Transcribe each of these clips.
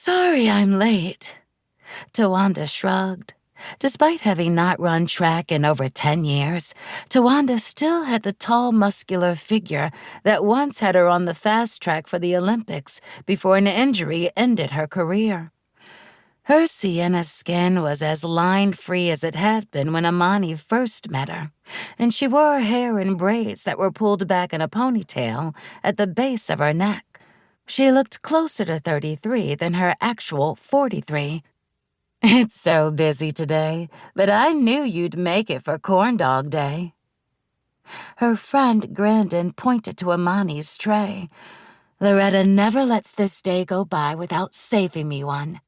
Sorry I'm late. Tawanda shrugged. Despite having not run track in over 10 years, Tawanda still had the tall, muscular figure that once had her on the fast track for the Olympics before an injury ended her career. Her sienna skin was as line-free as it had been when Imani first met her, and she wore her hair in braids that were pulled back in a ponytail at the base of her neck. She looked closer to 33 than her actual 43. It's so busy today, but I knew you'd make it for Corn Dog Day. Her friend grinned and pointed to Imani's tray. Loretta never lets this day go by without saving me one,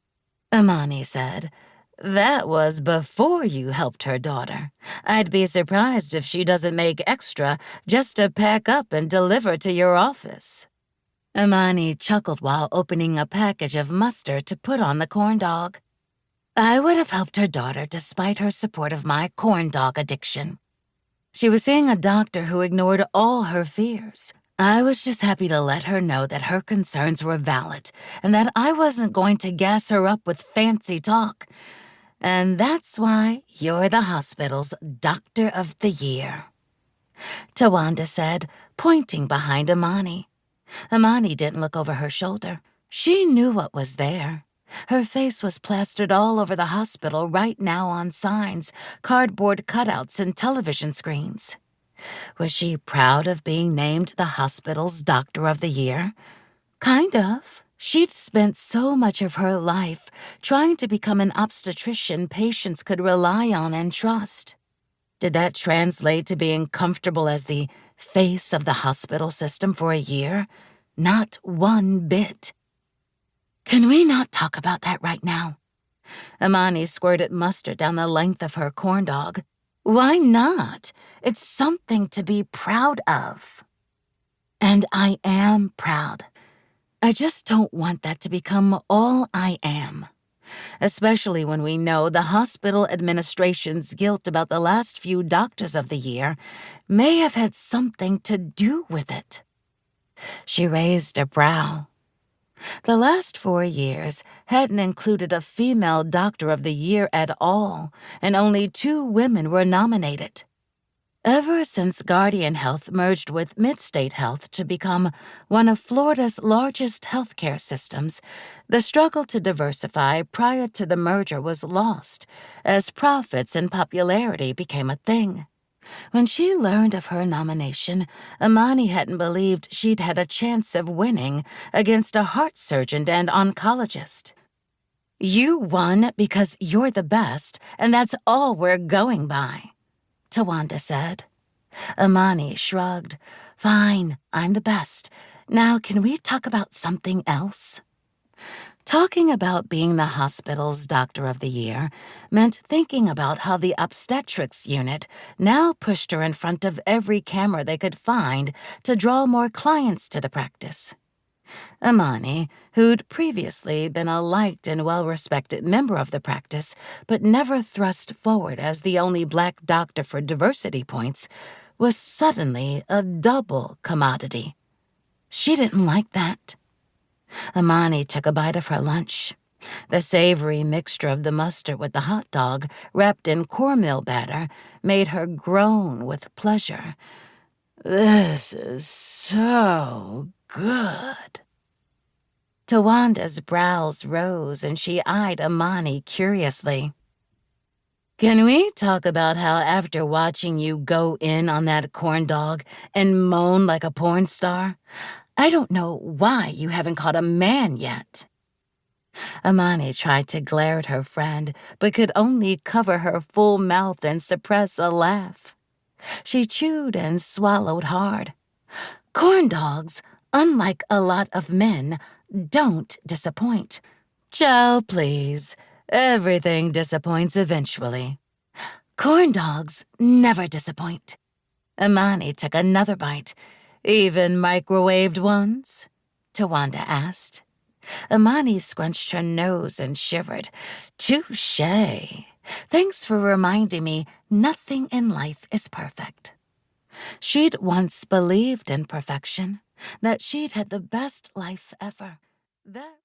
Imani said. That was before you helped her daughter. I'd be surprised if she doesn't make extra just to pack up and deliver to your office. Imani chuckled while opening a package of mustard to put on the corn dog. I would have helped her daughter despite her support of my corn dog addiction. She was seeing a doctor who ignored all her fears. I was just happy to let her know that her concerns were valid and that I wasn't going to gas her up with fancy talk. And that's why you're the hospital's Doctor of the Year, Tawanda said, pointing behind Imani. Imani didn't look over her shoulder. She knew what was there. Her face was plastered all over the hospital right now on signs, cardboard cutouts, and television screens. Was she proud of being named the hospital's Doctor of the Year? Kind of. She'd spent so much of her life trying to become an obstetrician patients could rely on and trust. Did that translate to being comfortable as the face of the hospital system for a year? Not one bit. Can we not talk about that right now? Imani squirted mustard down the length of her corn dog. Why not? It's something to be proud of. And I am proud. I just don't want that to become all I am. Especially when we know the hospital administration's guilt about the last few doctors of the year may have had something to do with it. She raised a brow. The last 4 years hadn't included a female Doctor of the Year at all, and only 2 women were nominated. Ever since Guardian Health merged with Midstate Health to become one of Florida's largest healthcare systems, the struggle to diversify prior to the merger was lost, as profits and popularity became a thing. When she learned of her nomination, Imani hadn't believed she'd had a chance of winning against a heart surgeon and oncologist. You won because you're the best, and that's all we're going by, Tawanda said. Imani shrugged. Fine, I'm the best. Now can we talk about something else? Talking about being the hospital's Doctor of the Year meant thinking about how the obstetrics unit now pushed her in front of every camera they could find to draw more clients to the practice. Imani, who'd previously been a liked and well-respected member of the practice, but never thrust forward as the only black doctor for diversity points, was suddenly a double commodity. She didn't like that. Imani took a bite of her lunch. The savory mixture of the mustard with the hot dog, wrapped in cornmeal batter, made her groan with pleasure. This is so good. Tawanda's brows rose and she eyed Imani curiously. Can we talk about how after watching you go in on that corn dog and moan like a porn star, I don't know why you haven't caught a man yet? Imani tried to glare at her friend, but could only cover her full mouth and suppress a laugh. She chewed and swallowed hard. Corn dogs, unlike a lot of men, don't disappoint. Chow, please. Everything disappoints eventually. Corn dogs never disappoint. Imani took another bite. Even microwaved ones? Tawanda asked. Imani scrunched her nose and shivered. Touché. Thanks for reminding me nothing in life is perfect. She'd once believed in perfection, that she'd had the best life ever. That